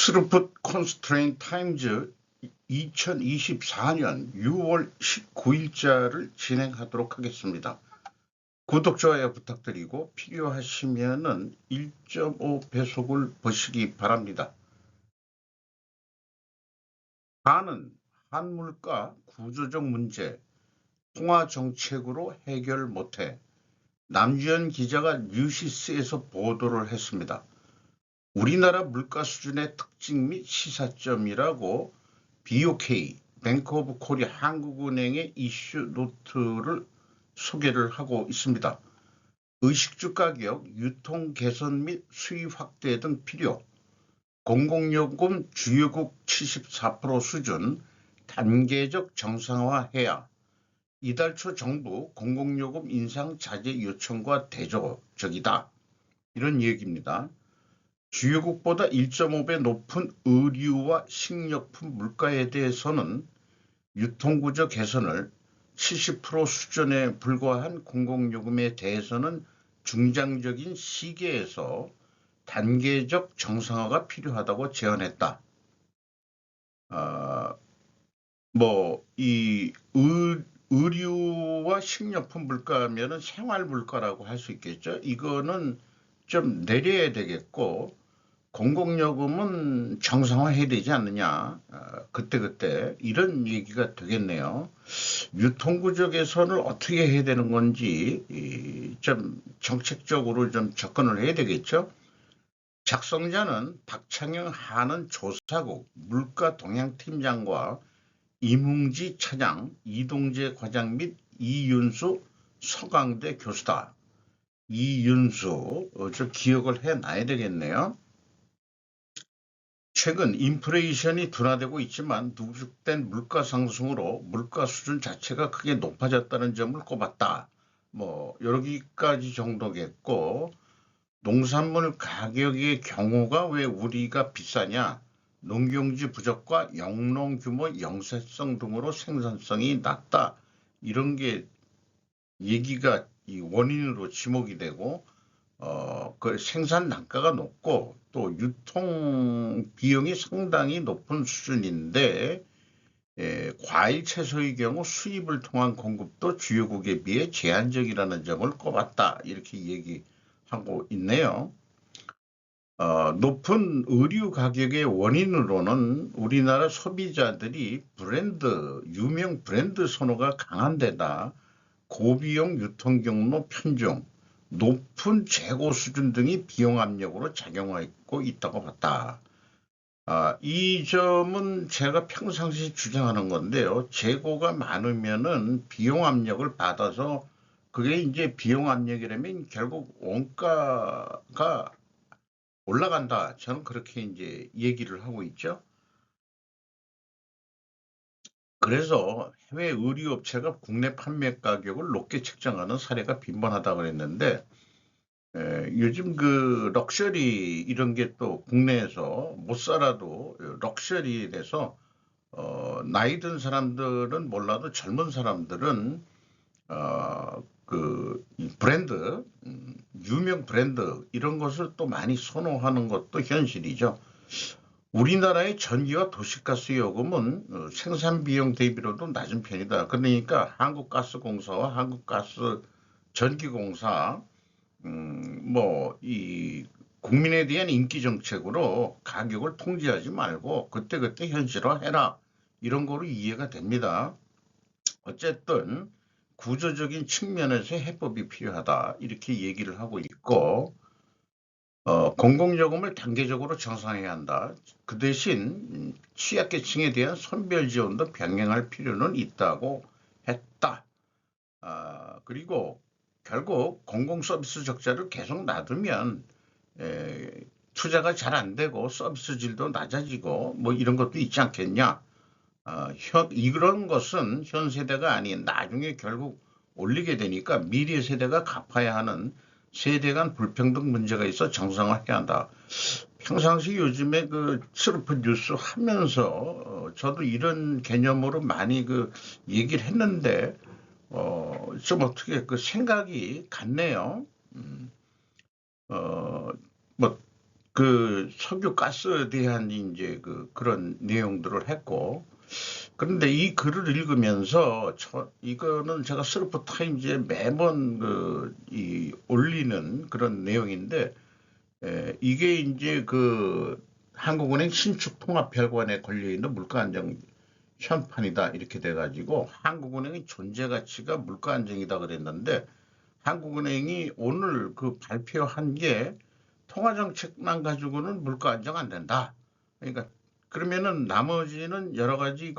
스루풋 컨스트레인 타임즈 2024년 6월 19일자를 진행하도록 하겠습니다. 구독, 좋아요 부탁드리고 필요하시면은 1.5배속을 보시기 바랍니다. 한은 한물가 구조적 문제, 통화 정책으로 해결 못해. 남주현 기자가 뉴시스에서 보도를 했습니다. 우리나라 물가 수준의 특징 및 시사점이라고 BOK, 뱅크 오브 코리아 한국은행의 이슈 노트를 소개를 하고 있습니다. 의식주 가격, 유통 개선 및 수입 확대 등 필요, 공공요금 주요국 74% 수준, 단계적 정상화해야, 이달 초 정부 공공요금 인상 자제 요청과 대조적이다. 이런 얘기입니다. 주요국보다 1.5배 높은 의류와 식료품 물가에 대해서는 유통구조 개선을 70% 수준에 불과한 공공요금에 대해서는 중장적인 시기에서 단계적 정상화가 필요하다고 제언했다. 이 의류와 식료품 물가면은 생활 물가라고 할 수 있겠죠. 이거는 좀 내려야 되겠고, 공공요금은 정상화해야 되지 않느냐. 그때그때 이런 얘기가 되겠네요. 유통구조 개선을 어떻게 해야 되는 건지 좀 정책적으로 좀 접근을 해야 되겠죠. 작성자는 박창영 한은 조사국 물가동향팀장과 임웅지 차장, 이동재 과장 및 이윤수 서강대 교수다. 이윤수, 좀 기억을 해놔야 되겠네요. 최근 인플레이션이 둔화되고 있지만 누적된 물가 상승으로 물가 수준 자체가 크게 높아졌다는 점을 꼽았다. 여기까지 정도겠고, 농산물 가격의 경우가 왜 우리가 비싸냐? 농경지 부족과 영농 규모 영세성 등으로 생산성이 낮다. 이런 게 얘기가 이 원인으로 지목이 되고, 그 생산 단가가 높고 또 유통 비용이 상당히 높은 수준인데, 과일 채소의 경우 수입을 통한 공급도 주요국에 비해 제한적이라는 점을 꼽았다. 이렇게 얘기하고 있네요. 높은 의류 가격의 원인으로는 우리나라 소비자들이 유명 브랜드 선호가 강한 데다 고비용 유통 경로 편중, 높은 재고 수준 등이 비용 압력으로 작용하고 있다고 봤다. 이 점은 제가 평상시 주장하는 건데요. 재고가 많으면은 비용 압력을 받아서 그게 이제 비용 압력이라면 결국 원가가 올라간다. 저는 그렇게 이제 얘기를 하고 있죠. 그래서 해외 의류 업체가 국내 판매 가격을 높게 책정하는 사례가 빈번하다고 그랬는데, 요즘 그 럭셔리 이런 게 또 국내에서 못 살아도 럭셔리에서 나이 든 사람들은 몰라도 젊은 사람들은 이 브랜드, 유명 브랜드 이런 것을 또 많이 선호하는 것도 현실이죠. 우리나라의 전기와 도시가스 요금은 생산 비용 대비로도 낮은 편이다. 그러니까 한국가스공사와 한국가스 전기공사 이 국민에 대한 인기 정책으로 가격을 통제하지 말고 그때그때 현실화해라. 이런 거로 이해가 됩니다. 어쨌든 구조적인 측면에서 해법이 필요하다. 이렇게 얘기를 하고 있고, 공공요금을 단계적으로 정상화해야 한다. 그 대신 취약계층에 대한 선별 지원도 병행할 필요는 있다고 했다. 그리고 결국 공공서비스 적자를 계속 놔두면 투자가 잘 안 되고 서비스 질도 낮아지고 이런 것도 있지 않겠냐. 이런 것은 현 세대가 아닌 나중에 결국 올리게 되니까 미래 세대가 갚아야 하는 세대 간 불평등 문제가 있어 정상화해야 한다. 평상시 요즘에 그 슬픈 뉴스 하면서 저도 이런 개념으로 많이 그 얘기를 했는데 좀 어떻게 그 생각이 같네요. 어, 뭐 그 석유 가스에 대한 이제 그런 내용들을 했고, 그런데 이 글을 읽으면서 이거는 제가 슬프 타임즈에 매번 올리는 그런 내용인데, 이게 이제 한국은행 신축통합별관에 걸려있는 물가안정 현판이다 이렇게 돼가지고 한국은행의 존재 가치가 물가안정이다 그랬는데, 한국은행이 오늘 발표한 게 통화정책만 가지고는 물가 안정 안 된다. 그러니까 그러면은 나머지는 여러 가지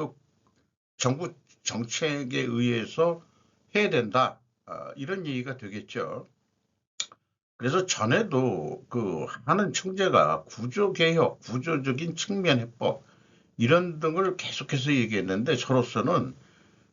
정부 정책에 의해서 해야 된다. 이런 얘기가 되겠죠. 그래서 전에도 하는 청재가 구조개혁, 구조적인 측면 해법 이런 등을 계속해서 얘기했는데 저로서는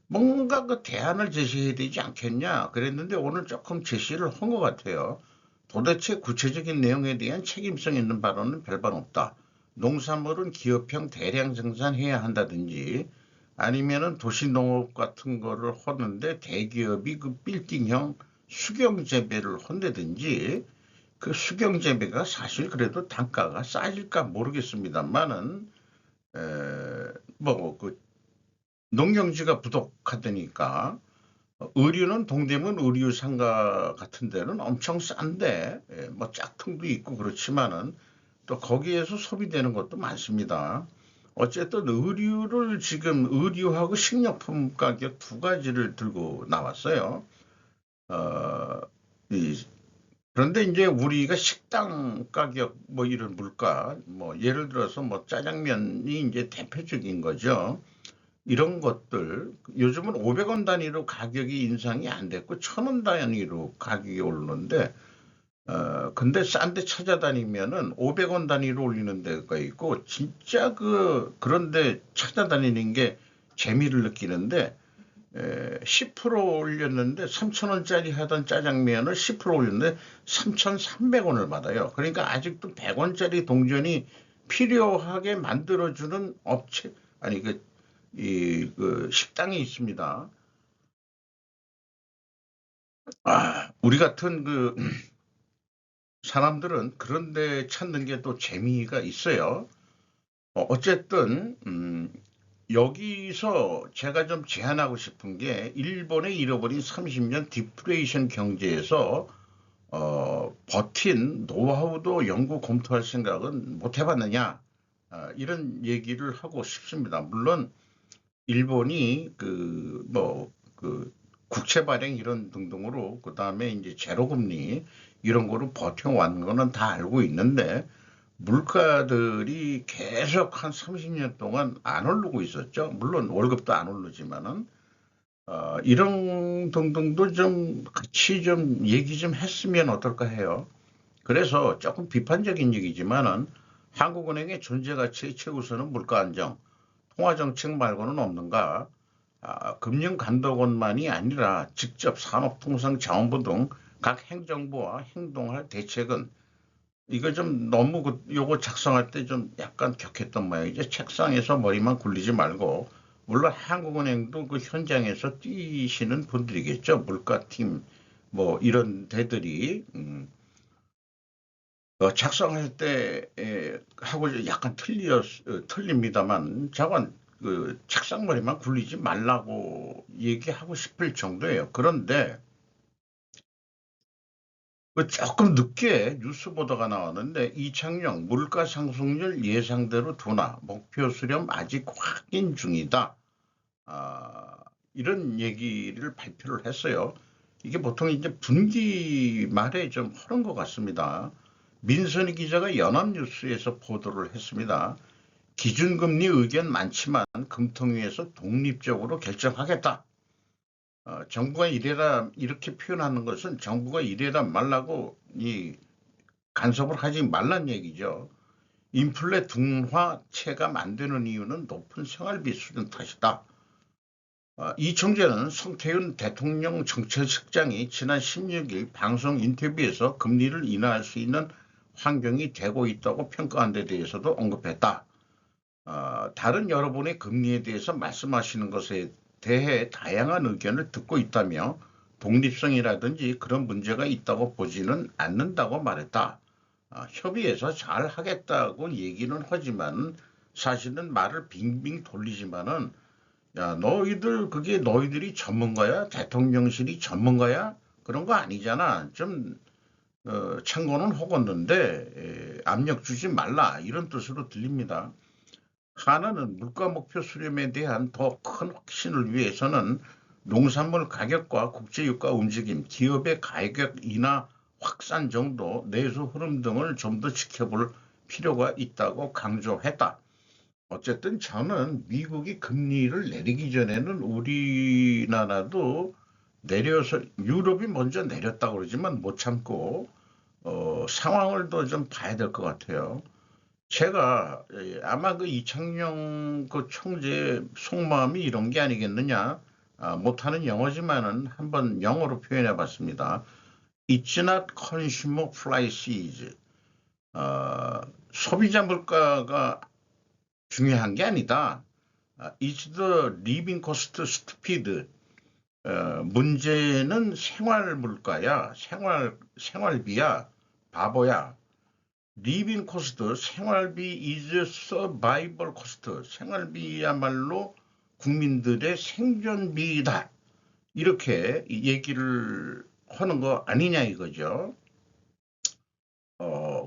뭔가 대안을 제시해야 되지 않겠냐 그랬는데 오늘 조금 제시를 한 것 같아요. 도대체 구체적인 내용에 대한 책임성 있는 발언은 별반 없다. 농산물은 기업형 대량 생산해야 한다든지 아니면은 도시농업 같은 거를 하는데 대기업이 빌딩형 수경재배를 한다든지 그 수경재배가 사실 그래도 단가가 싸질까 모르겠습니다만은 농경지가 부족하다니까 의류는 동대문 의류상가 같은 데는 엄청 싼데 뭐 짝퉁도 있고 그렇지만은 또 거기에서 소비되는 것도 많습니다. 어쨌든 의류를 지금 의류하고 식료품 가격 두 가지를 들고 나왔어요. 어, 이- 그런데 이제 우리가 식당 가격 뭐 이런 물가 뭐 예를 들어서 뭐 짜장면이 이제 대표적인 거죠. 이런 것들 요즘은 500원 단위로 가격이 인상이 안 됐고 1000원 단위로 가격이 오르는데 근데 싼 데 찾아다니면은 500원 단위로 올리는 데가 있고 진짜 그런데 찾아다니는 게 재미를 느끼는데 10% 올렸는데 3,000원짜리 하던 짜장면을 10% 올렸는데 3,300원을 받아요. 그러니까 아직도 100원짜리 동전이 필요하게 만들어주는 업체 아니 식당이 있습니다. 우리 같은 사람들은 그런 데 찾는 게 또 재미가 있어요. 어쨌든, 여기서 제가 좀 제안하고 싶은 게, 일본의 잃어버린 30년 디프레이션 경제에서, 버틴 노하우도 연구 검토할 생각은 못 해봤느냐, 이런 얘기를 하고 싶습니다. 물론, 일본이 국채 발행 이런 등등으로 그다음에 이제 제로금리 이런 거로 버텨왔는 거는 다 알고 있는데 물가들이 계속 한 30년 동안 안 오르고 있었죠. 물론 월급도 안 오르지만은 이런 등등도 좀 같이 좀 얘기 좀 했으면 어떨까 해요. 그래서 조금 비판적인 얘기지만은 한국은행의 존재 가치의 최우선은 물가 안정, 통화 정책 말고는 없는가? 금융감독원만이 아니라 직접 산업통상자원부 등 각 행정부와 행동할 대책은 이거 좀 너무 요거 작성할 때 좀 약간 격했던 모양이죠. 책상에서 머리만 굴리지 말고 물론 한국은행도 그 현장에서 뛰시는 분들이겠죠. 물가팀 뭐 이런 데들이 작성할 때 하고 약간 틀립니다만 저건 책상머리만 굴리지 말라고 얘기하고 싶을 정도예요. 그런데 조금 늦게 뉴스 보도가 나왔는데 이창용 물가 상승률 예상대로 둔화 목표 수렴 아직 확인 중이다. 아, 이런 얘기를 발표를 했어요. 이게 보통 이제 분기 말에 좀 하는 것 같습니다. 민선희 기자가 연합뉴스에서 보도를 했습니다. 기준금리 의견 많지만 금통위에서 독립적으로 결정하겠다. 정부가 이래라 이렇게 표현하는 것은 정부가 이래라 말라고 간섭을 하지 말란 얘기죠. 인플레 둔화 체감 안 되는 이유는 높은 생활비 수준 탓이다. 이 총재는 성태윤 대통령 정책실장이 지난 16일 방송 인터뷰에서 금리를 인하할 수 있는 환경이 되고 있다고 평가한 데 대해서도 언급했다. 다른 여러분의 금리에 대해서 말씀하시는 것에 대해 다양한 의견을 듣고 있다며 독립성이라든지 그런 문제가 있다고 보지는 않는다고 말했다. 협의해서 잘 하겠다고 얘기는 하지만 사실은 말을 빙빙 돌리지만은 야, 그게 너희들이 전문가야? 대통령실이 전문가야? 그런 거 아니잖아. 좀 참고는 하겠는데 압력 주지 말라 이런 뜻으로 들립니다. 하나는 물가 목표 수렴에 대한 더 큰 확신을 위해서는 농산물 가격과 국제유가 움직임, 기업의 가격 인하 확산 정도, 내수 흐름 등을 좀 더 지켜볼 필요가 있다고 강조했다. 어쨌든 저는 미국이 금리를 내리기 전에는 우리나라도 내려서 유럽이 먼저 내렸다고 그러지만 못 참고 상황을 더 좀 봐야 될 것 같아요. 제가 아마 그 이창용 그 총재 속마음이 이런 게 아니겠느냐. 못하는 영어지만은 한번 영어로 표현해 봤습니다. It's not consumer prices. 소비자 물가가 중요한 게 아니다. It's the living cost stupid. 문제는 생활 물가야, 생활비야, 바보야. living cost, 생활비 is survival cost. 생활비야말로 국민들의 생존비다. 이렇게 얘기를 하는 거 아니냐 이거죠.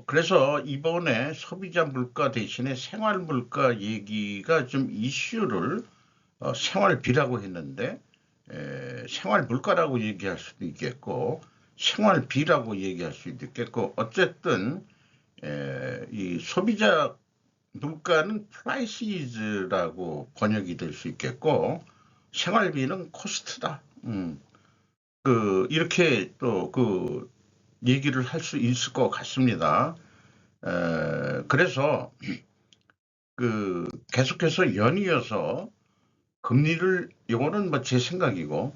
그래서 이번에 소비자 물가 대신에 생활 물가 얘기가 좀 이슈를 생활비라고 했는데 생활 물가라고 얘기할 수도 있겠고 생활비라고 얘기할 수도 있겠고 어쨌든 이 소비자 물가는 prices라고 번역이 될 수 있겠고 생활비는 코스트다. 이렇게 또 그 얘기를 할 수 있을 것 같습니다. 그래서 그 계속해서 연이어서 금리를 이거는 뭐 제 생각이고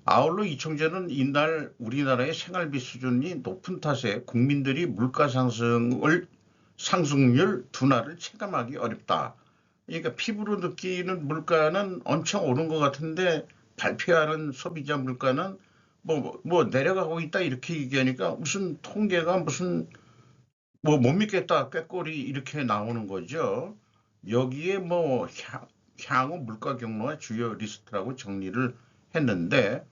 아울러 이 총재는 이날 우리나라의 생활비 수준이 높은 탓에 국민들이 물가 상승률 둔화를 체감하기 어렵다. 그러니까 피부로 느끼는 물가는 엄청 오른 것 같은데 발표하는 소비자 물가는 뭐 내려가고 있다 이렇게 얘기하니까 무슨 통계가 무슨 뭐 못 믿겠다 꾀꼬리 이렇게 나오는 거죠. 여기에 뭐 향후 물가 경로와 주요 리스트라고 정리를 했는데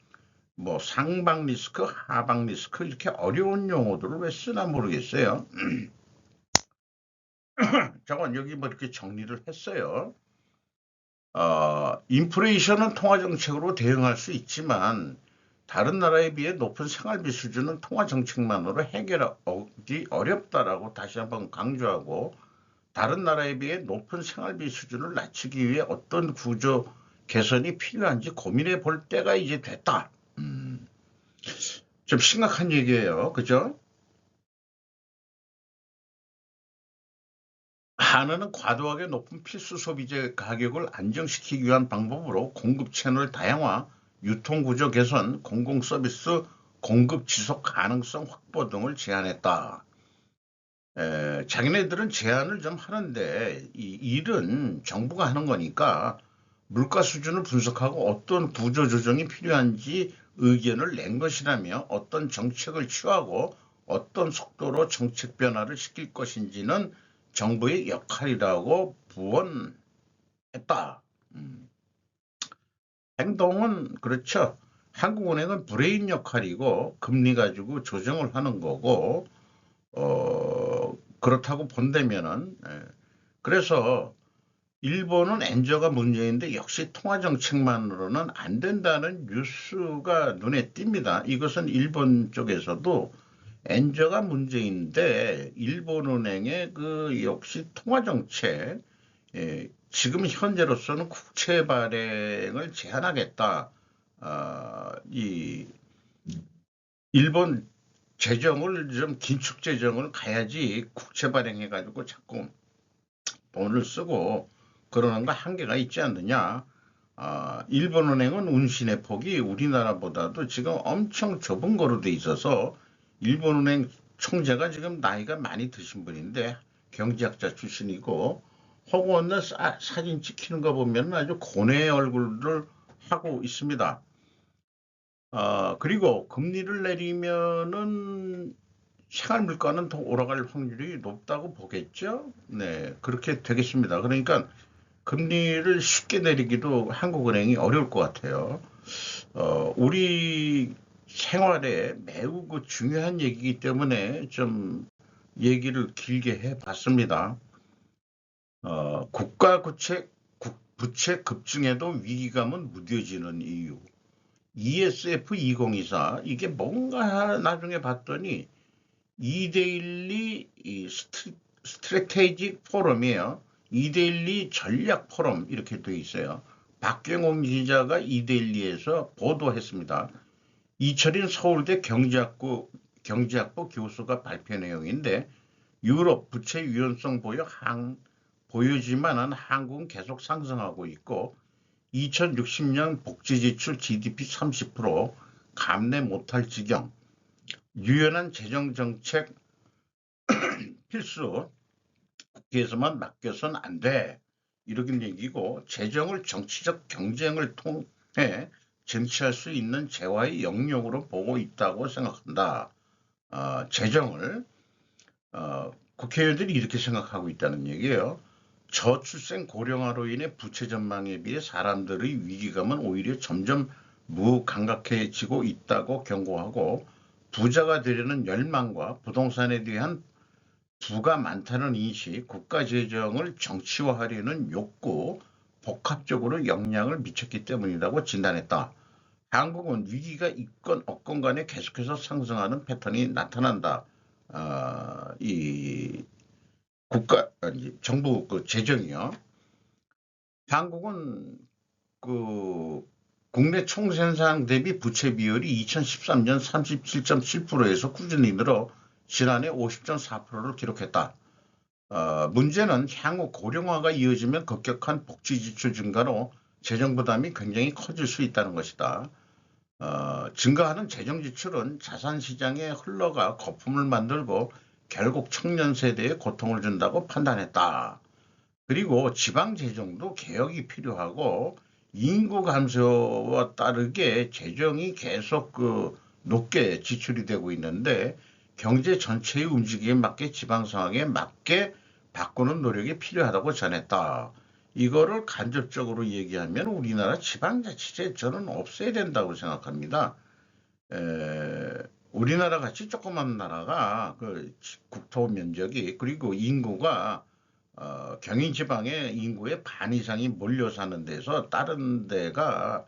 뭐 상방 리스크, 하방 리스크 이렇게 어려운 용어들을 왜 쓰나 모르겠어요. 저건 여기 뭐 이렇게 정리를 했어요. 인플레이션은 통화 정책으로 대응할 수 있지만 다른 나라에 비해 높은 생활비 수준은 통화 정책만으로 해결하기 어렵다라고 다시 한번 강조하고 다른 나라에 비해 높은 생활비 수준을 낮추기 위해 어떤 구조 개선이 필요한지 고민해 볼 때가 이제 됐다. 좀 심각한 얘기예요. 그죠? 하나는 과도하게 높은 필수 소비재 가격을 안정시키기 위한 방법으로 공급 채널 다양화, 유통 구조 개선, 공공 서비스 공급 지속 가능성 확보 등을 제안했다. 자기네들은 제안을 좀 하는데 이 일은 정부가 하는 거니까 물가 수준을 분석하고 어떤 구조 조정이 필요한지 의견을 낸 것이라며 어떤 정책을 취하고 어떤 속도로 정책 변화를 시킬 것인지는 정부의 역할이라고 부언했다. 행동은 그렇죠. 한국은행은 브레인 역할이고 금리 가지고 조정을 하는 거고 그렇다고 본다면은 그래서 일본은 엔저가 문제인데 역시 통화 정책만으로는 안 된다는 뉴스가 눈에 띕니다. 이것은 일본 쪽에서도 엔저가 문제인데 일본은행의 그 역시 통화 정책 지금 현재로서는 국채 발행을 제한하겠다. 이 일본 재정을 좀 긴축 재정을 가야지 국채 발행해가지고 자꾸 돈을 쓰고 그러는 거 한계가 있지 않느냐. 일본은행은 운신의 폭이 우리나라보다도 지금 엄청 좁은 거로 돼 있어서 일본은행 총재가 지금 나이가 많이 드신 분인데 경제학자 출신이고 허구없는 사진 찍히는 거 보면 아주 고뇌의 얼굴을 하고 있습니다. 그리고 금리를 내리면은 생활 물가는 더 오라갈 확률이 높다고 보겠죠. 네, 그렇게 되겠습니다. 그러니까 금리를 쉽게 내리기도 한국은행이 어려울 것 같아요. 우리 생활에 매우 그 중요한 얘기이기 때문에 좀 얘기를 길게 해봤습니다. 국가 부채 급증에도 위기감은 무뎌지는 이유. ESF 2024 이게 뭔가 나중에 봤더니 2대1리 스트래테지 포럼이에요. 2대1리 전략 포럼 이렇게 돼 있어요. 박경홍 기자가 2대1리에서 보도했습니다. 이철인 서울대 경제학부 교수가 발표 내용인데 유럽 부채 유연성 보여지만은 한국은 계속 상승하고 있고 2060년 복지지출 GDP 30% 감내 못할 지경, 유연한 재정정책 필수, 국회에서만 맡겨서는 안 돼. 이런 얘기고 재정을 정치적 경쟁을 통해 쟁취할 수 있는 재화의 영역으로 보고 있다고 생각한다. 재정을 국회의원들이 이렇게 생각하고 있다는 얘기예요. 저출생 고령화로 인해 부채 전망에 비해 사람들의 위기감은 오히려 점점 무감각해지고 있다고 경고하고 부자가 되려는 열망과 부동산에 대한 부가 많다는 인식, 국가 재정을 정치화하려는 욕구, 복합적으로 영향을 미쳤기 때문이라고 진단했다. 한국은 위기가 있건 없건 간에 계속해서 상승하는 패턴이 나타난다. 이 정부 그 재정이요. 한국은 그 국내 총생산 대비 부채 비율이 2013년 37.7%에서 꾸준히 늘어 지난해 50.4%를 기록했다. 문제는 향후 고령화가 이어지면 급격한 복지 지출 증가로 재정 부담이 굉장히 커질 수 있다는 것이다. 증가하는 재정 지출은 자산 시장에 흘러가 거품을 만들고 결국 청년 세대에 고통을 준다고 판단했다. 그리고 지방 재정도 개혁이 필요하고 인구 감소와 따르게 재정이 계속 높게 지출이 되고 있는데 경제 전체의 움직임에 맞게 지방 상황에 맞게 바꾸는 노력이 필요하다고 전했다. 이거를 간접적으로 얘기하면 우리나라 지방자치제 저는 없애야 된다고 생각합니다. 우리나라 같이 조그만 나라가 그 국토 면적이 그리고 인구가 경인 지방의 인구의 반 이상이 몰려 사는 데서 다른 데가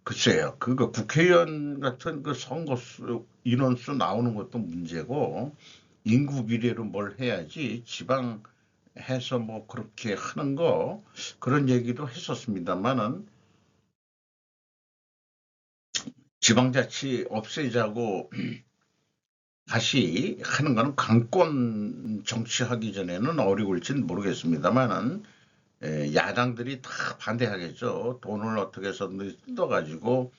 글쎄요. 그거 국회의원 같은 그 선거수 인원수 나오는 것도 문제고 인구 비례로 뭘 해야지 지방 해서 뭐 그렇게 하는 거 그런 얘기도 했었습니다만은 지방자치 없애자고 다시 하는 거는 강권 정치하기 전에는 어려울지는 모르겠습니다만은 야당들이 다 반대하겠죠. 돈을 어떻게 해서든 뜯어가지고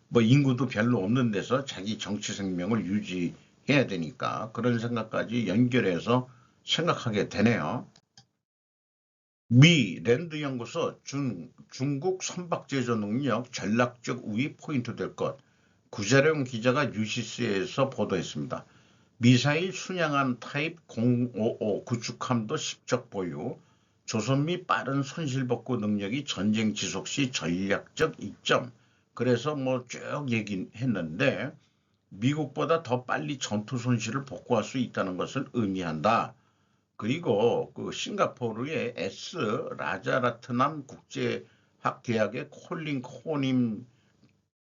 뭐 인구도 별로 없는 데서 자기 정치 생명을 유지해야 되니까 그런 생각까지 연결해서 생각하게 되네요. 미 랜드연구소 중국 선박제조 능력 전략적 우위 포인트 될 것. 구자룡 기자가 뉴시스에서 보도했습니다. 미사일 순양함 타입 055 구축함도 실적 보유, 조선미 빠른 손실복구 능력이 전쟁 지속 시 전략적 이점. 그래서 뭐 쭉 얘기했는데 미국보다 더 빨리 전투 손실을 복구할 수 있다는 것을 의미한다. 그리고 그 싱가포르의 S 라자라트남 국제학대학의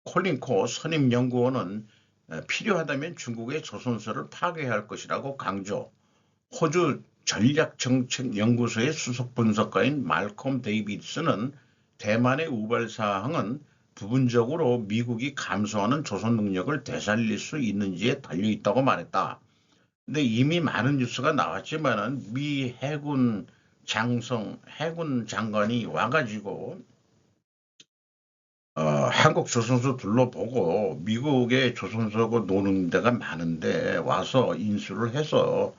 콜린코 선임연구원은 필요하다면 중국의 조선소를 파괴해야 할 것이라고 강조. 호주 전략정책연구소의 수석 분석가인 말콤 데이비스는 대만의 우발 사항은 부분적으로 미국이 감소하는 조선 능력을 되살릴 수 있는지에 달려 있다고 말했다. 근데 이미 많은 뉴스가 나왔지만은 미 해군 장관이 와가지고 한국 조선소 둘러보고 미국의 조선소하고 노는 데가 많은데 와서 인수를 해서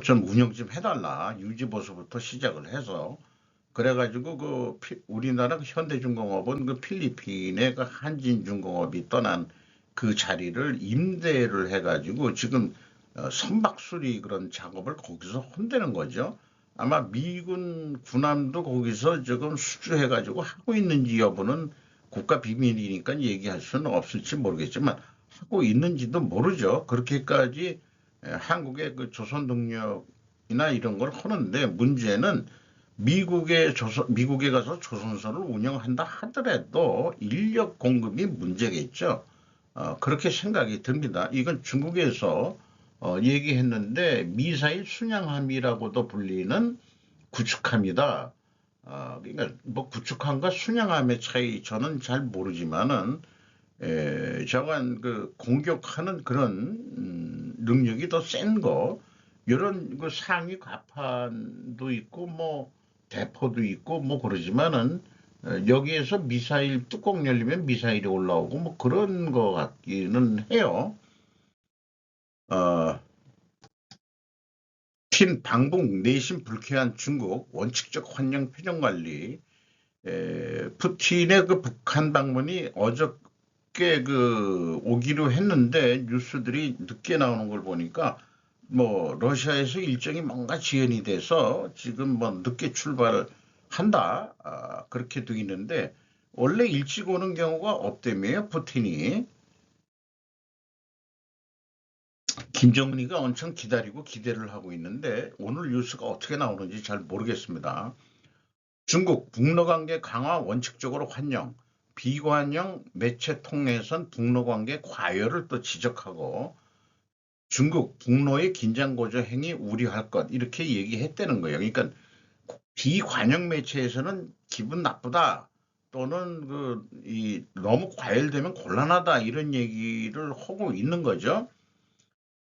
좀 운영 좀 해달라. 유지보수부터 시작을 해서 그래가지고 우리나라 현대중공업은 그 필리핀의 그 한진중공업이 떠난 그 자리를 임대를 해가지고 지금 선박수리 그런 작업을 거기서 한다는 거죠. 아마 미군 군함도 거기서 지금 수주해가지고 하고 있는지 여부는 국가 비밀이니까 얘기할 수는 없을지 모르겠지만 하고 있는지도 모르죠. 그렇게까지 한국의 그 조선 동력이나 이런 걸 하는데 문제는 미국에 가서 조선소를 운영한다 하더라도 인력 공급이 문제겠죠. 그렇게 생각이 듭니다. 이건 중국에서 얘기했는데 미사일 순양함이라고도 불리는 구축함이다. 그러니까 뭐 구축함과 순양함의 차이 저는 잘 모르지만은 저간 그 공격하는 그런 능력이 더 센 거, 이런 그 상위 가판도 있고 뭐 대포도 있고 뭐 그러지만은 여기에서 미사일 뚜껑 열리면 미사일이 올라오고 뭐 그런 거 같기는 해요. 어, 방북 내심 불쾌한 중국 원칙적 환영 표정 관리. 푸틴의 그 북한 방문이 어저께 그 오기로 했는데 뉴스들이 늦게 나오는 걸 보니까 뭐 러시아에서 일정이 뭔가 지연이 돼서 지금 뭐 늦게 출발한다, 그렇게 돼 있는데 원래 일찍 오는 경우가 없다며요. 푸틴이 김정은이가 엄청 기다리고 기대를 하고 있는데 오늘 뉴스가 어떻게 나오는지 잘 모르겠습니다. 중국 북러 관계 강화 원칙적으로 환영, 비관영 매체 통해선 북러 관계 과열을 또 지적하고 중국 북러의 긴장 고조 행위 우려할 것, 이렇게 얘기했다는 거예요. 그러니까 비관영 매체에서는 기분 나쁘다 또는 너무 과열되면 곤란하다 이런 얘기를 하고 있는 거죠.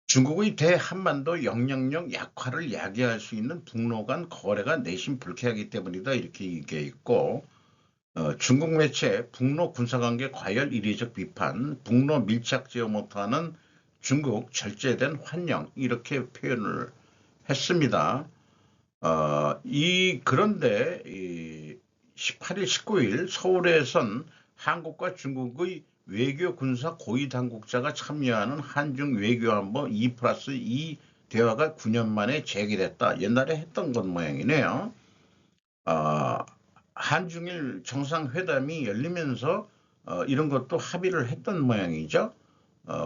중국의 대한반도 영향력 약화를 야기할 수 있는 북러 간 거래가 내심 불쾌하기 때문이다, 이렇게 얘기해 있고, 중국 매체 북러 군사관계 과열 이례적 비판, 북러 밀착 제어 못하는 중국 절제된 환영, 이렇게 표현을 했습니다. 그런데 18일, 19일 서울에선 한국과 중국의 외교 군사 고위 당국자가 참여하는 한중 외교안보 2+2 대화가 9년 만에 재개됐다. 옛날에 했던 것 모양이네요. 한중일 정상회담이 열리면서 이런 것도 합의를 했던 모양이죠.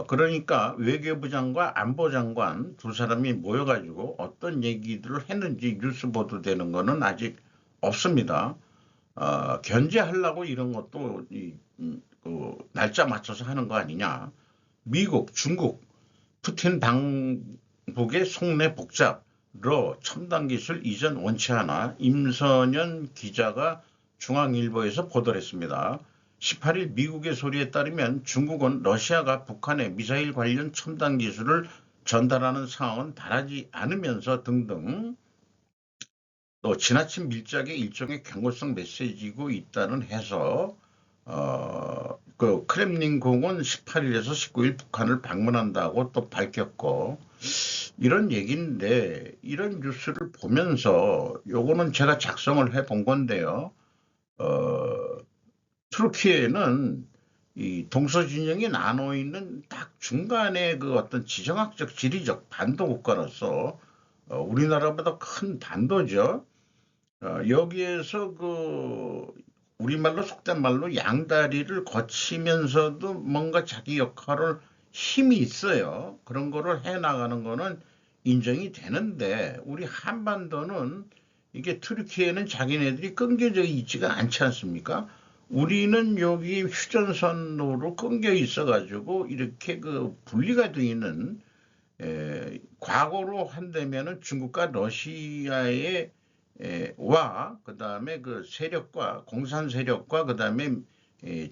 그러니까 외교부장과 안보장관 두 사람이 모여가지고 어떤 얘기들을 했는지 뉴스 보도되는 거는 아직 없습니다. 견제하려고 이런 것도 날짜 맞춰서 하는 거 아니냐. 미국, 중국, 푸틴 당국의 속내 복잡, 첨단 기술 이전 원치 않아, 임선연 기자가 중앙일보에서 보도를 했습니다. 18일 미국의 소리에 따르면 중국은 러시아가 북한에 미사일 관련 첨단 기술을 전달하는 상황은 바라지 않으면서 등등, 또 지나친 밀착의 일종의 경고성 메시지고 있다는 해서 그 크렘린궁은 18일에서 19일 북한을 방문한다고 또 밝혔고, 이런 얘기인데 이런 뉴스를 보면서 요거는 제가 작성을 해본 건데요. 트루키에는 이 동서진영이 나눠 있는 딱 중간에 그 어떤 지정학적 지리적 반도 국가로서 우리나라보다 큰 반도죠. 여기에서 우리말로 속된 말로 양다리를 거치면서도 뭔가 자기 역할을 힘이 있어요. 그런 거를 해 나가는 거는 인정이 되는데 우리 한반도는 이게 튀르키예는 자기네들이 끊겨져 있지가 않지 않습니까? 우리는 여기 휴전선로로 끊겨 있어가지고 이렇게 분리가 되어 있는, 과거로 한다면은 중국과 러시아의 그다음에 그 세력과 공산 세력과 그다음에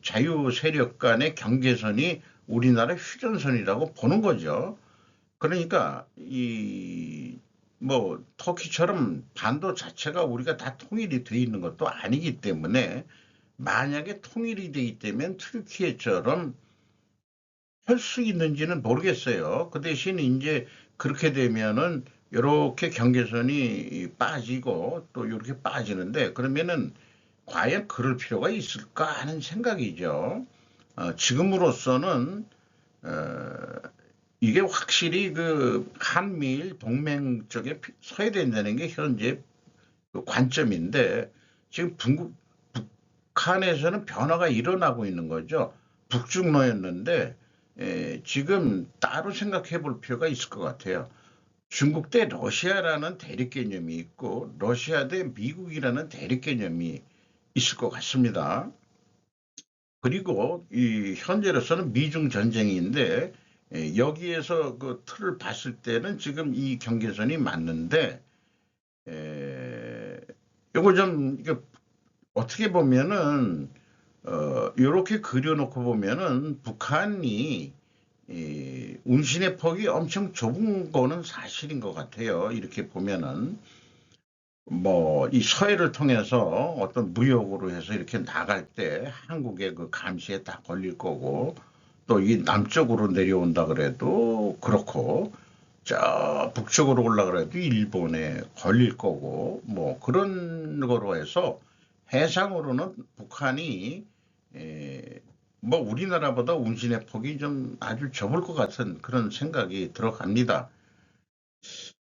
자유 세력 간의 경계선이 우리나라 휴전선이라고 보는 거죠. 그러니까 터키처럼 반도 자체가 우리가 다 통일이 돼 있는 것도 아니기 때문에 만약에 통일이 돼 있다면 튀르키예처럼 할 수 있는지는 모르겠어요. 그 대신 이제 그렇게 되면은 이렇게 경계선이 빠지고 또 이렇게 빠지는데 그러면은 과연 그럴 필요가 있을까 하는 생각이죠. 지금으로서는 어, 이게 확실히 그 한미일 동맹 쪽에 서야 된다는 게 현재 그 관점인데 지금 북한에서는 변화가 일어나고 있는 거죠. 북중로였는데 지금 따로 생각해 볼 필요가 있을 것 같아요. 중국 대 러시아라는 대립 개념이 있고 러시아 대 미국이라는 대립 개념이 있을 것 같습니다. 그리고 이 현재로서는 미중 전쟁인데 여기에서 그 틀을 봤을 때는 지금 이 경계선이 맞는데 요거 좀 이게 어떻게 보면은 요렇게 그려놓고 보면은 북한이 이 운신의 폭이 엄청 좁은 거는 사실인 것 같아요. 이렇게 보면은 뭐 이 서해를 통해서 어떤 무역으로 해서 이렇게 나갈 때 한국의 그 감시에 다 걸릴 거고 또 이 남쪽으로 내려온다 그래도 그렇고 저 북쪽으로 올라가래도 일본에 걸릴 거고 뭐 그런 거로 해서 해상으로는 북한이 뭐 우리나라보다 운신의 폭이 좀 아주 좁을 것 같은 그런 생각이 들어갑니다.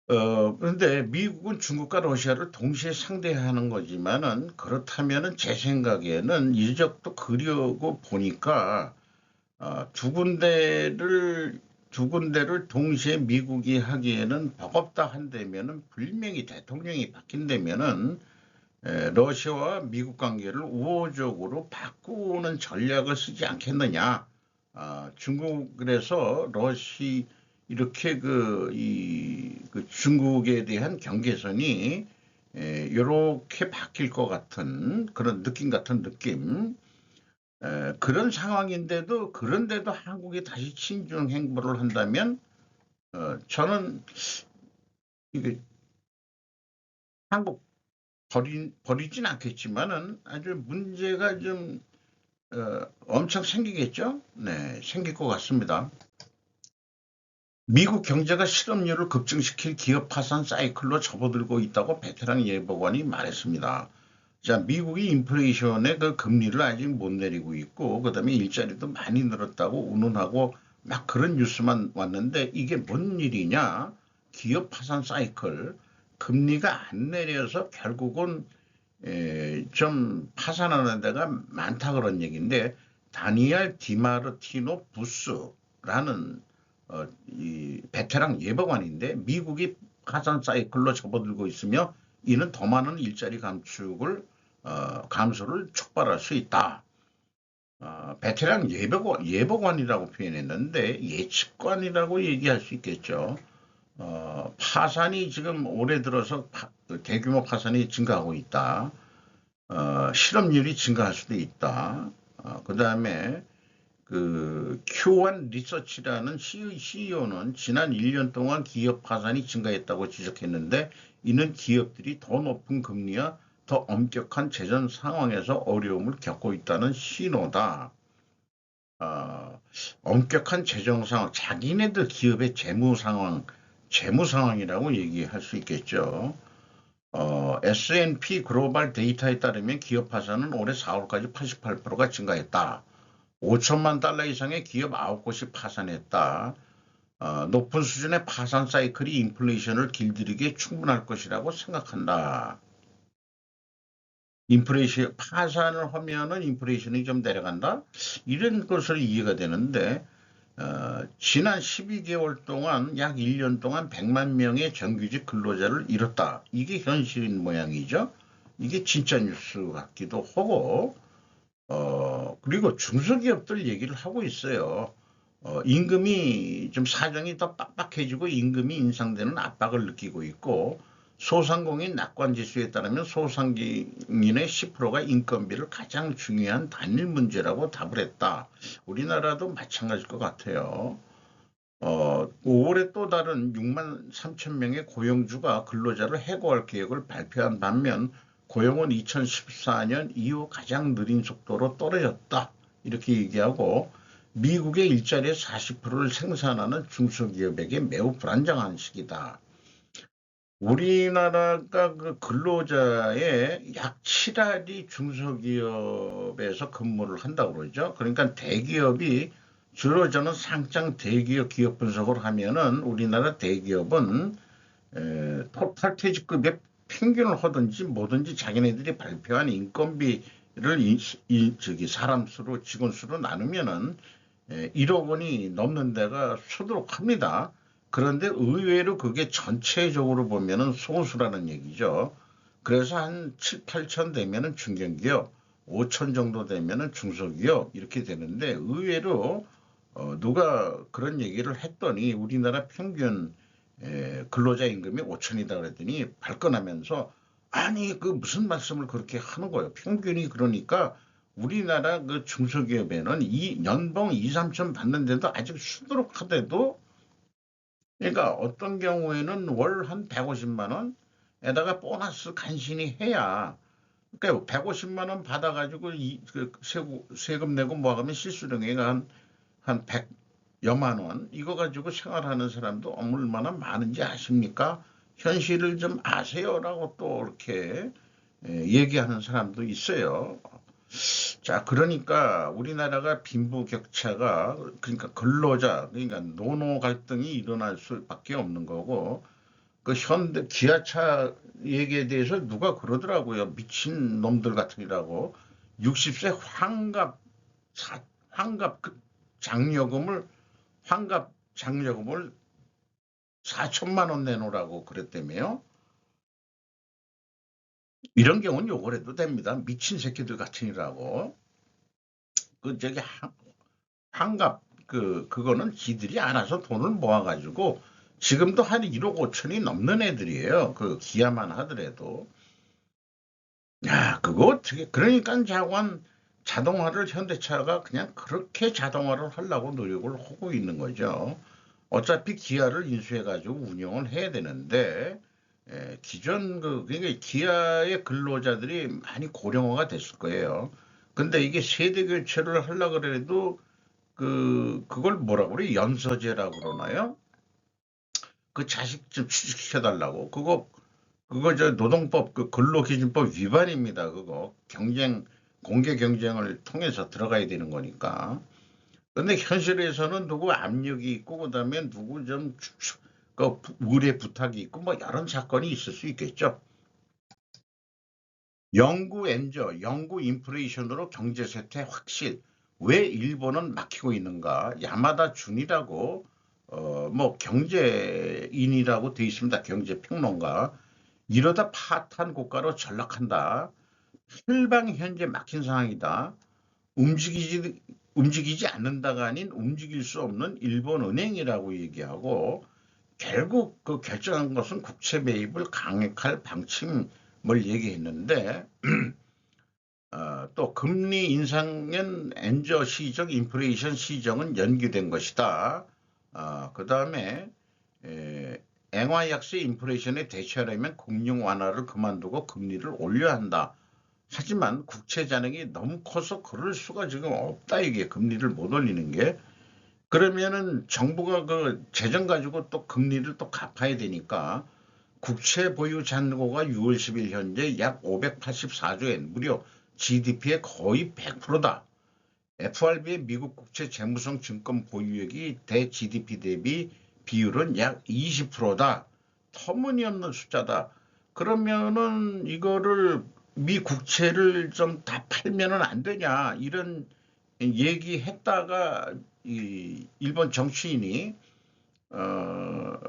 그런데 미국은 중국과 러시아를 동시에 상대하는 거지만은 그렇다면은 제 생각에는 이적도 그려고 보니까 두 군데를 동시에 미국이 하기에는 버겁다 한다면은 분명히 대통령이 바뀐다면은 러시아와 미국 관계를 우호적으로 바꾸는 전략을 쓰지 않겠느냐. 중국에서 이렇게 그 중국에 대한 경계선이 이렇게 바뀔 것 같은 그런 느낌 같은 느낌. 그런 상황인데도 그런데도 한국이 다시 친중 행보를 한다면 저는 이게 한국 버리진 않겠지만은 아주 문제가 좀 엄청 생기겠죠? 네, 생길 것 같습니다. 미국 경제가 실업률을 급증시킬 기업 파산 사이클로 접어들고 있다고 베테랑 예보관이 말했습니다. 자, 미국이 인플레이션의 그 금리를 아직 못 내리고 있고, 그 다음에 일자리도 많이 늘었다고 운운하고 막 그런 뉴스만 왔는데 이게 뭔 일이냐? 기업 파산 사이클, 금리가 안 내려서 결국은 좀 파산하는 데가 많다 그런 얘기인데 다니엘 디마르티노 부스라는 이 베테랑 예보관인데 미국이 파산 사이클로 접어들고 있으며 이는 더 많은 일자리 감소를 촉발할 수 있다. 베테랑 예보관이라고 표현했는데 예측관이라고 얘기할 수 있겠죠. 파산이 지금 올해 들어서 대규모 파산이 증가하고 있다. 실업률이 증가할 수도 있다. 그 다음에 그 Q1 리서치라는 CEO는 지난 1년 동안 기업 파산이 증가했다고 지적했는데 이는 기업들이 더 높은 금리와 더 엄격한 재정 상황에서 어려움을 겪고 있다는 신호다. 엄격한 재정 상황, 자기네들 기업의 재무 상황이라고 얘기할 수 있겠죠. S&P 글로벌 데이터에 따르면 기업 파산은 올해 4월까지 88%가 증가했다. 5천만 달러 이상의 기업 9곳이 파산했다. 높은 수준의 파산 사이클이 인플레이션을 길들이기에 충분할 것이라고 생각한다. 파산을 하면은 인플레이션이 좀 내려간다? 이런 것으로 이해가 되는데, 지난 12개월 동안 약 1년 동안 100만 명의 정규직 근로자를 잃었다. 이게 현실인 모양이죠. 이게 진짜 뉴스 같기도 하고, 그리고 중소기업들 얘기를 하고 있어요. 임금이 좀 사정이 더 빡빡해지고 임금이 인상되는 압박을 느끼고 있고 소상공인 낙관 지수에 따르면 소상공인의 10%가 인건비를 가장 중요한 단일 문제라고 답을 했다. 우리나라도 마찬가지일 것 같아요. 5월에 또 다른 6만 3천 명의 고용주가 근로자를 해고할 계획을 발표한 반면 고용은 2014년 이후 가장 느린 속도로 떨어졌다. 이렇게 얘기하고 미국의 일자리의 40%를 생산하는 중소기업에게 매우 불안정한 시기다. 우리나라가 그 근로자의 약 7할이 중소기업에서 근무를 한다고 그러죠. 그러니까 대기업이 주로 저는 상장 대기업 기업 분석을 하면은 우리나라 대기업은 토탈 퇴직급의 평균을 하든지 뭐든지 자기네들이 발표한 인건비를 저기 사람 수로 직원 수로 나누면은 1억 원이 넘는 데가 수두룩합니다. 그런데 의외로 그게 전체적으로 보면은 소수라는 얘기죠. 그래서 한 7, 8천 되면은 중견기업, 5천 정도 되면은 중소기업 이렇게 되는데 의외로 누가 그런 얘기를 했더니 우리나라 평균 근로자 임금이 5천이다 그랬더니 발끈하면서 아니 그 무슨 말씀을 그렇게 하는 거예요. 평균이 그러니까 우리나라 그 중소기업에는 이 연봉 2, 3천 받는데도 아직 수두룩하대도 그러니까 어떤 경우에는 월 한 150만 원에다가 보너스 간신히 해야 그러니까 150만 원 받아가지고 그 세금 내고 뭐 하면 실수령액가 한 100여만 원 이거 가지고 생활하는 사람도 얼마나 많은지 아십니까? 현실을 좀 아세요라고 또 이렇게 얘기하는 사람도 있어요. 자, 그러니까 우리나라가 빈부격차가 그러니까 근로자 그러니까 노노 갈등이 일어날 수밖에 없는 거고 그 현대 기아차 얘기에 대해서 누가 그러더라고요. 미친 놈들 같으니라고 60세 환갑 장려금을 환갑 장려금을 4천만 원 내놓으라고 그랬다며요. 이런 경우는 욕을 해도 됩니다. 미친 새끼들 같으니라고. 그 저기 환갑 그거는 지들이 알아서 돈을 모아가지고 지금도 한 1억 5천이 넘는 애들이에요. 그 기아만 하더라도. 야, 그거 어떻게 그러니까 자동화를 현대차가 그냥 그렇게 자동화를 하려고 노력을 하고 있는 거죠. 어차피 기아를 인수해가지고 운영을 해야 되는데 기존 그러니까 기아의 근로자들이 많이 고령화가 됐을 거예요. 근데 이게 세대 교체를 하려고 그래도 그걸 뭐라고 그래? 연서제라고 그러나요? 그 자식 좀 취직시켜달라고. 그거 저 노동법 그 근로기준법 위반입니다. 그거 공개 경쟁을 통해서 들어가야 되는 거니까. 근데 현실에서는 누구 압력이 있고 그다음에 누구 그 의뢰 부탁이 있고 뭐 이런 사건이 있을 수 있겠죠. 영구 인플레이션으로 경제 쇠퇴 확실. 왜 일본은 막히고 있는가? 야마다 준이라고 뭐 경제인이라고 돼 있습니다. 경제평론가. 이러다 파탄 국가로 전락한다. 혈방 현재 막힌 상황이다. 움직이지 않는다가 아닌 움직일 수 없는 일본 은행이라고 얘기하고 결국 그 결정한 것은 국채 매입을 강행할 방침을 얘기했는데 또 금리 인상은 엔저 시정, 인플레이션 시정은 연기된 것이다. 그 다음에 엔화 약세 인플레이션에 대처하려면 금융 완화를 그만두고 금리를 올려야 한다. 하지만 국채 잔액이 너무 커서 그럴 수가 지금 없다 이게 금리를 못 올리는 게. 그러면은 정부가 그 재정 가지고 또 금리를 또 갚아야 되니까 국채 보유 잔고가 6월 10일 현재 약 584조 엔, 무려 GDP의 거의 100%다. FRB의 미국 국채 재무성 증권 보유액이 대 GDP 대비 비율은 약 20%다. 터무니없는 숫자다. 그러면은 이거를 미 국채를 좀 다 팔면은 안 되냐 이런 얘기했다가 이 일본 정치인이 어,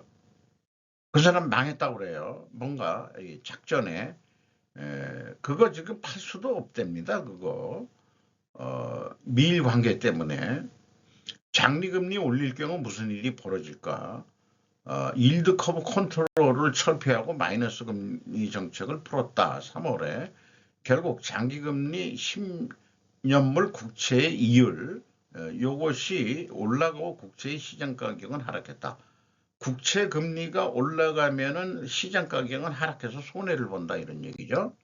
그 사람 망했다고 그래요. 뭔가 이 작전에 그거 지금 팔 수도 없답니다. 그거 미일 관계 때문에 장리금리 올릴 경우 무슨 일이 벌어질까? 일드 커브 컨트롤을 철폐하고 마이너스 금리 정책을 풀었다. 3월에 결국 장기금리 10년물 국채의 이율 요것이 올라가고 국채의 시장 가격은 하락했다. 국채 금리가 올라가면은 시장 가격은 하락해서 손해를 본다 이런 얘기죠.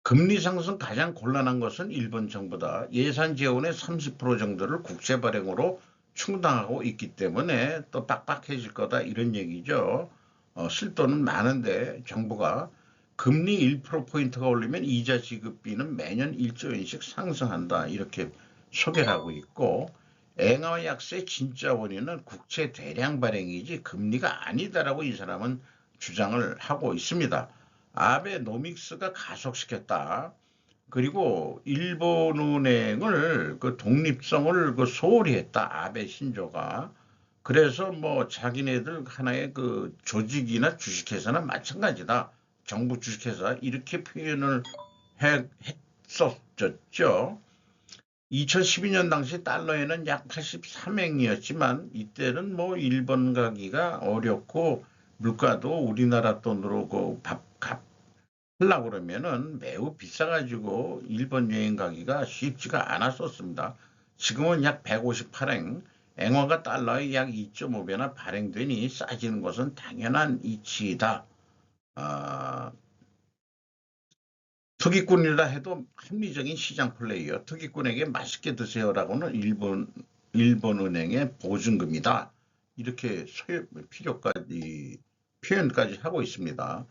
금리 상승 가장 곤란한 것은 일본 정부다. 예산 재원의 30% 정도를 국채 발행으로 충당하고 있기 때문에 또 빡빡해질 거다 이런 얘기죠. 쓸 돈은 많은데 정부가 금리 1%포인트가 올리면 이자 지급비는 매년 1조 원씩 상승한다 이렇게 소개를 하고 있고 앵화 약세의 진짜 원인은 국채 대량 발행이지 금리가 아니다라고 이 사람은 주장을 하고 있습니다. 아베노믹스가 가속시켰다. 그리고 일본은행을 그 독립성을 그 소홀히 했다. 아베 신조가. 그래서 뭐 자기네들 하나의 그 조직이나 주식회사나 마찬가지다. 정부 주식회사 이렇게 표현을 했었죠. 2012년 당시 달러에는 약 83행이었지만 이때는 뭐 일본 가기가 어렵고 물가도 우리나라 돈으로 그 값 하려고 그러면은 매우 비싸가지고 일본 여행 가기가 쉽지가 않았었습니다. 지금은 약 158행, 앵화가 달러의 약 2.5배나 발행되니 싸지는 것은 당연한 이치이다. 아, 투기꾼이라 해도 합리적인 시장 플레이어, 투기꾼에게 맛있게 드세요라고는 일본은행의 보증금이다. 이렇게 필요까지 표현까지 하고 있습니다.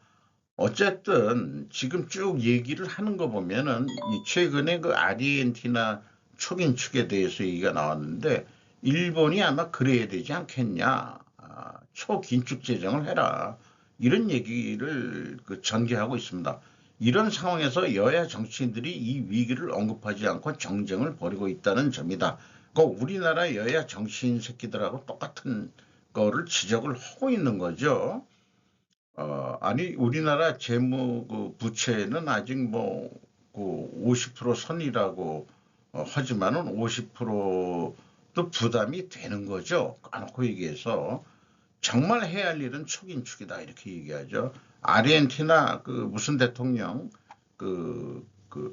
어쨌든 지금 쭉 얘기를 하는 거 보면은 최근에 그 아르헨티나 초긴축에 대해서 얘기가 나왔는데 일본이 아마 그래야 되지 않겠냐. 초긴축 재정을 해라. 이런 얘기를 그 전개하고 있습니다. 이런 상황에서 여야 정치인들이 이 위기를 언급하지 않고 정쟁을 벌이고 있다는 점이다. 그 우리나라 여야 정치인 새끼들하고 똑같은 거를 지적을 하고 있는 거죠. 아니, 우리나라 재무 그 부채는 아직 뭐, 그 50% 선이라고 하지만은 50%도 부담이 되는 거죠. 까놓고 얘기해서. 정말 해야 할 일은 초긴축이다. 이렇게 얘기하죠. 아르헨티나 그 무슨 대통령, 그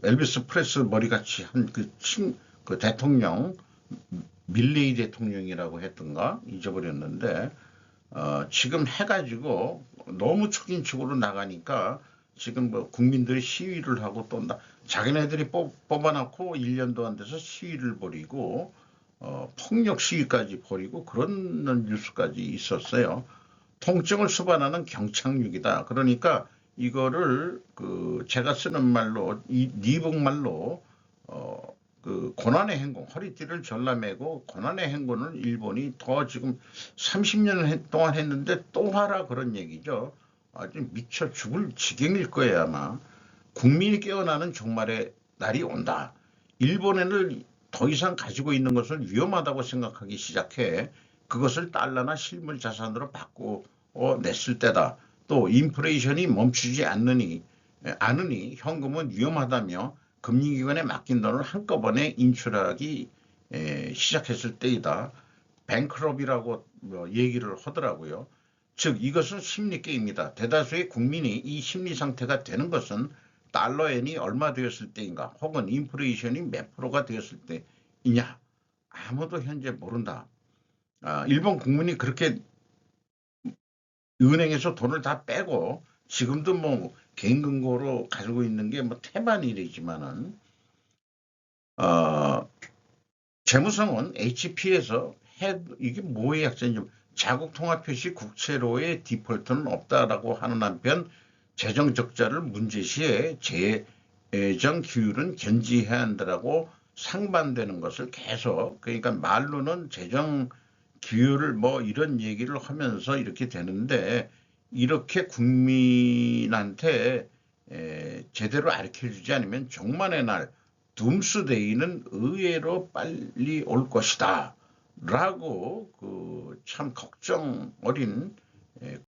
엘비스 프레스 머리같이 한 그 대통령, 밀레이 대통령이라고 했던가 잊어버렸는데, 지금 해가지고 너무 초긴축으로 나가니까 지금 뭐 국민들이 시위를 하고 또 자기네들이 뽑아놓고 1년도 안 돼서 시위를 벌이고 폭력 시위까지 벌이고 그런 뉴스까지 있었어요. 통증을 수반하는 경착륙이다. 그러니까 이거를 그 제가 쓰는 말로 이 니복말로 그 고난의 행군, 허리띠를 절라매고 고난의 행군을 일본이 더 지금 30년 동안 했는데 또 하라 그런 얘기죠. 아주 미쳐 죽을 지경일 거예요 아마. 국민이 깨어나는 종말의 날이 온다. 일본에는 더 이상 가지고 있는 것을 위험하다고 생각하기 시작해 그것을 달러나 실물 자산으로 바꾸어 냈을 때다. 또 인플레이션이 멈추지 않으니 현금은 위험하다며 금융기관에 맡긴 돈을 한꺼번에 인출하기 시작했을 때이다. 뱅크럽이라고 얘기를 하더라고요. 즉 이것은 심리 게임이다. 대다수의 국민이 이 심리 상태가 되는 것은 달러엔이 얼마 되었을 때인가 혹은 인플레이션이 몇 프로가 되었을 때이냐 아무도 현재 모른다. 일본 국민이 그렇게 은행에서 돈을 다 빼고 지금도 뭐 개인 금고로 가지고 있는 게 뭐 태반일이지만은 재무성은 HP에서 이게 뭐의 약자인지 자국 통화 표시 국채로의 디폴트는 없다라고 하는 한편 재정 적자를 문제시해 재정 규율은 견지해야 한다라고 상반되는 것을 계속 그러니까 말로는 재정 규율을 뭐 이런 얘기를 하면서 이렇게 되는데 이렇게 국민한테 제대로 가르쳐주지 않으면 종말의 날 둠스데이는 의외로 빨리 올 것이다 라고 그 참 걱정 어린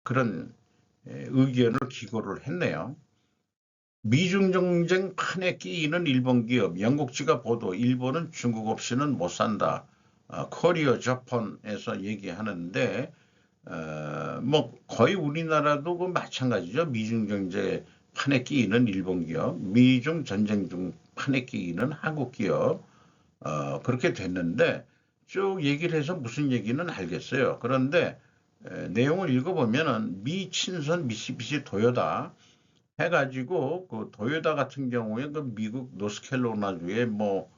그런 의견을 기고를 했네요. 미중 경쟁 판에 끼이는 일본 기업, 영국지가 보도, 일본은 중국 없이는 못 산다. 코리어 저펀에서 얘기하는데, 뭐 거의 우리나라도 그 마찬가지죠. 미중 경제 판에 끼이는 일본 기업, 미중 전쟁 중 판에 끼이는 한국 기업, 그렇게 됐는데 쭉 얘기를 해서 무슨 얘기는 알겠어요. 그런데 내용을 읽어보면은 미 친선 미쓰비시 도요다 해가지고 그 도요다 같은 경우에 그 미국 노스캐롤라주에 뭐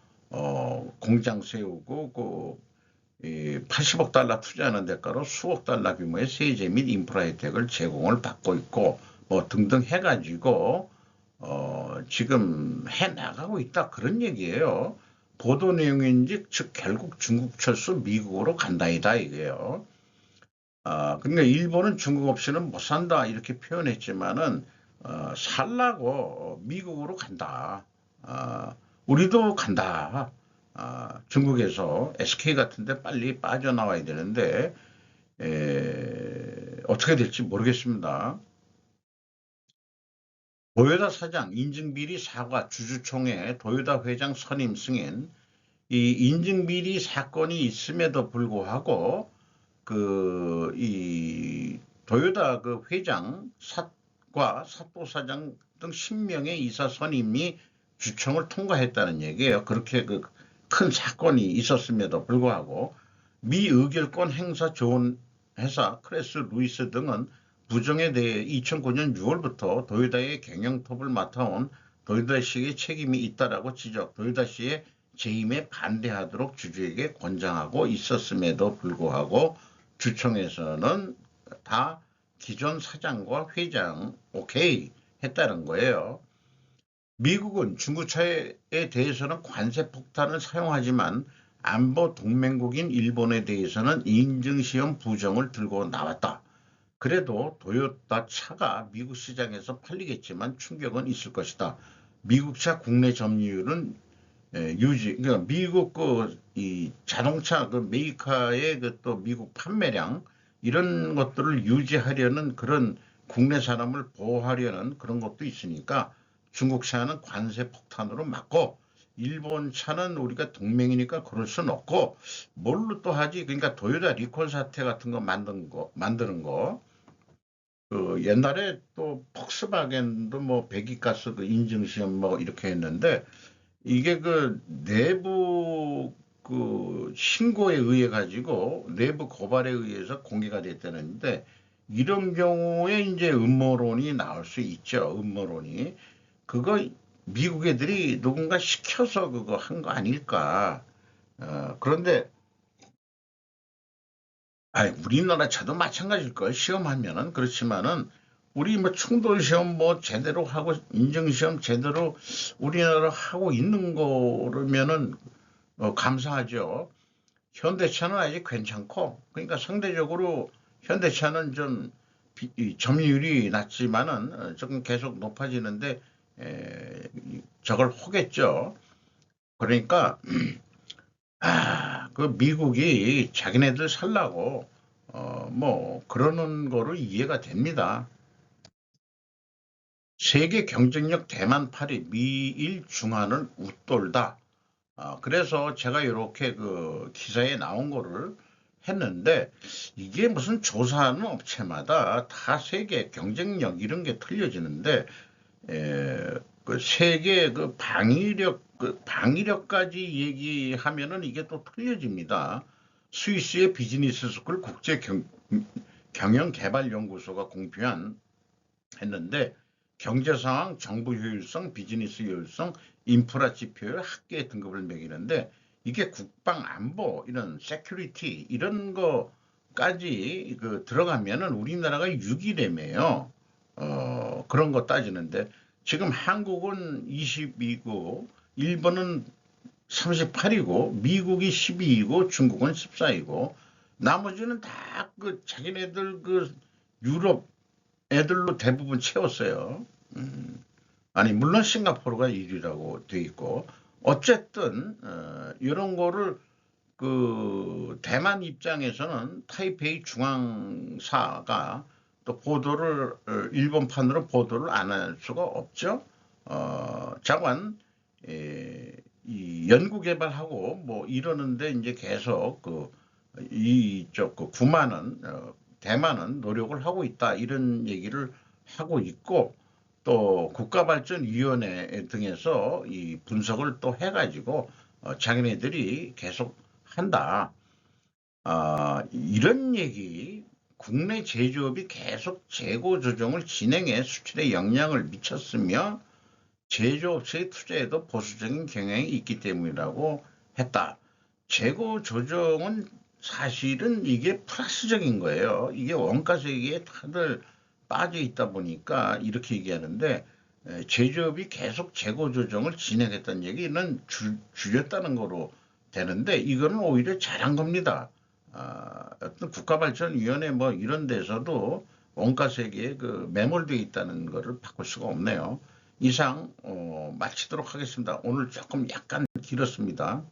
공장 세우고 그 80억 달러 투자하는 대가로 수억 달러 규모의 세제 및 인프라 혜택을 제공을 받고 있고 뭐 등등 해가지고 지금 해 나가고 있다 그런 얘기예요. 보도 내용인지 즉 결국 중국 철수 미국으로 간다이다 이게요. 그러니까 일본은 중국 없이는 못 산다 이렇게 표현했지만은 살라고 미국으로 간다. 우리도 간다. 중국에서 SK 같은데 빨리 빠져나와야 되는데 어떻게 될지 모르겠습니다. 도요타 사장 인증비리 사과 주주총회 도요타 회장 선임 승인 이 인증비리 사건이 있음에도 불구하고 이 도요타 그 회장 과 사또 사장 등 10명의 이사 선임이 주총을 통과했다는 얘기예요. 그렇게 그 큰 사건이 있었음에도 불구하고 미 의결권 행사 좋은 회사 크레스 루이스 등은 부정에 대해 2009년 6월부터 도요타의 경영톱을 맡아온 도요타시의 책임이 있다라고 지적, 도요타시의 재임에 반대하도록 주주에게 권장하고 있었음에도 불구하고 주총에서는 다 기존 사장과 회장 오케이 했다는 거예요. 미국은 중고차에 대해서는 관세 폭탄을 사용하지만 안보 동맹국인 일본에 대해서는 인증시험 부정을 들고 나왔다. 그래도 도요타 차가 미국 시장에서 팔리겠지만 충격은 있을 것이다. 미국 차 국내 점유율은 유지, 그러니까 미국 이 자동차 메이커의 또 미국 판매량 이런 것들을 유지하려는 그런 국내 산업을 보호하려는 그런 것도 있으니까 중국 차는 관세 폭탄으로 막고 일본 차는 우리가 동맹이니까 그럴 수는 없고 뭘로 또 하지? 그러니까 도요타 리콜 사태 같은 거 만드는 거. 옛날에 또 폭스바겐도 뭐 배기가스 인증 시험 뭐 이렇게 했는데 이게 내부 신고에 의해 가지고 내부 고발에 의해서 공개가 됐다는데 이런 경우에 이제 음모론이 나올 수 있죠. 음모론이. 그거 미국 애들이 누군가 시켜서 그거 한 거 아닐까. 그런데 우리나라 차도 마찬가지일 거예요. 시험하면은 그렇지만은 우리 뭐 충돌 시험 뭐 제대로 하고 인증 시험 제대로 우리나라 하고 있는 거라면은 감사하죠. 현대차는 아직 괜찮고 그러니까 상대적으로 현대차는 좀 점유율이 낮지만은 조금 계속 높아지는데 저걸 호겠죠. 그러니까 그 미국이 자기네들 살라고 뭐 그러는 거로 이해가 됩니다. 세계 경쟁력 대만팔이 미일 중한을 웃돌다. 그래서 제가 이렇게 그 기사에 나온 거를 했는데 이게 무슨 조사하는 업체마다 다 세계 경쟁력 이런 게 틀려지는데 그 세계 방위력까지 얘기하면은 이게 또 틀려집니다. 스위스의 비즈니스 스쿨 경영개발연구소가 공표한 했는데 경제 상황, 정부 효율성, 비즈니스 효율성, 인프라 지표의 학계 등급을 매기는데 이게 국방 안보 이런 세큐리티 이런 거까지 들어가면은 우리나라가 6위래매요. 그런 거 따지는데 지금 한국은 22고 일본은 38이고 미국이 12이고 중국은 14이고 나머지는 다 자기네들 유럽 애들로 대부분 채웠어요. 아니 물론 싱가포르가 1위라고 돼 있고 어쨌든 이런 거를 대만 입장에서는 타이페이 중앙사가 또 보도를 일본판으로 보도를 안 할 수가 없죠. 자관 이 연구 개발하고 뭐 이러는데 이제 계속 이쪽 9만원 대만은 노력을 하고 있다 이런 얘기를 하고 있고 또 국가발전위원회 등에서 이 분석을 또 해가지고 자기네들이 계속 한다. 이런 얘기 국내 제조업이 계속 재고 조정을 진행해 수출에 영향을 미쳤으며 제조업체의 투자에도 보수적인 경향이 있기 때문이라고 했다. 재고 조정은 사실은 이게 플러스적인 거예요. 이게 원가 세계에 다들 빠져 있다 보니까 이렇게 얘기하는데 제조업이 계속 재고 조정을 진행했다는 얘기는 줄였다는 거로 되는데 이거는 오히려 잘한 겁니다. 어떤 국가발전위원회 뭐 이런 데서도 원가 세계에 그 매몰되어 있다는 거를 바꿀 수가 없네요. 이상 마치도록 하겠습니다. 오늘 조금 약간 길었습니다.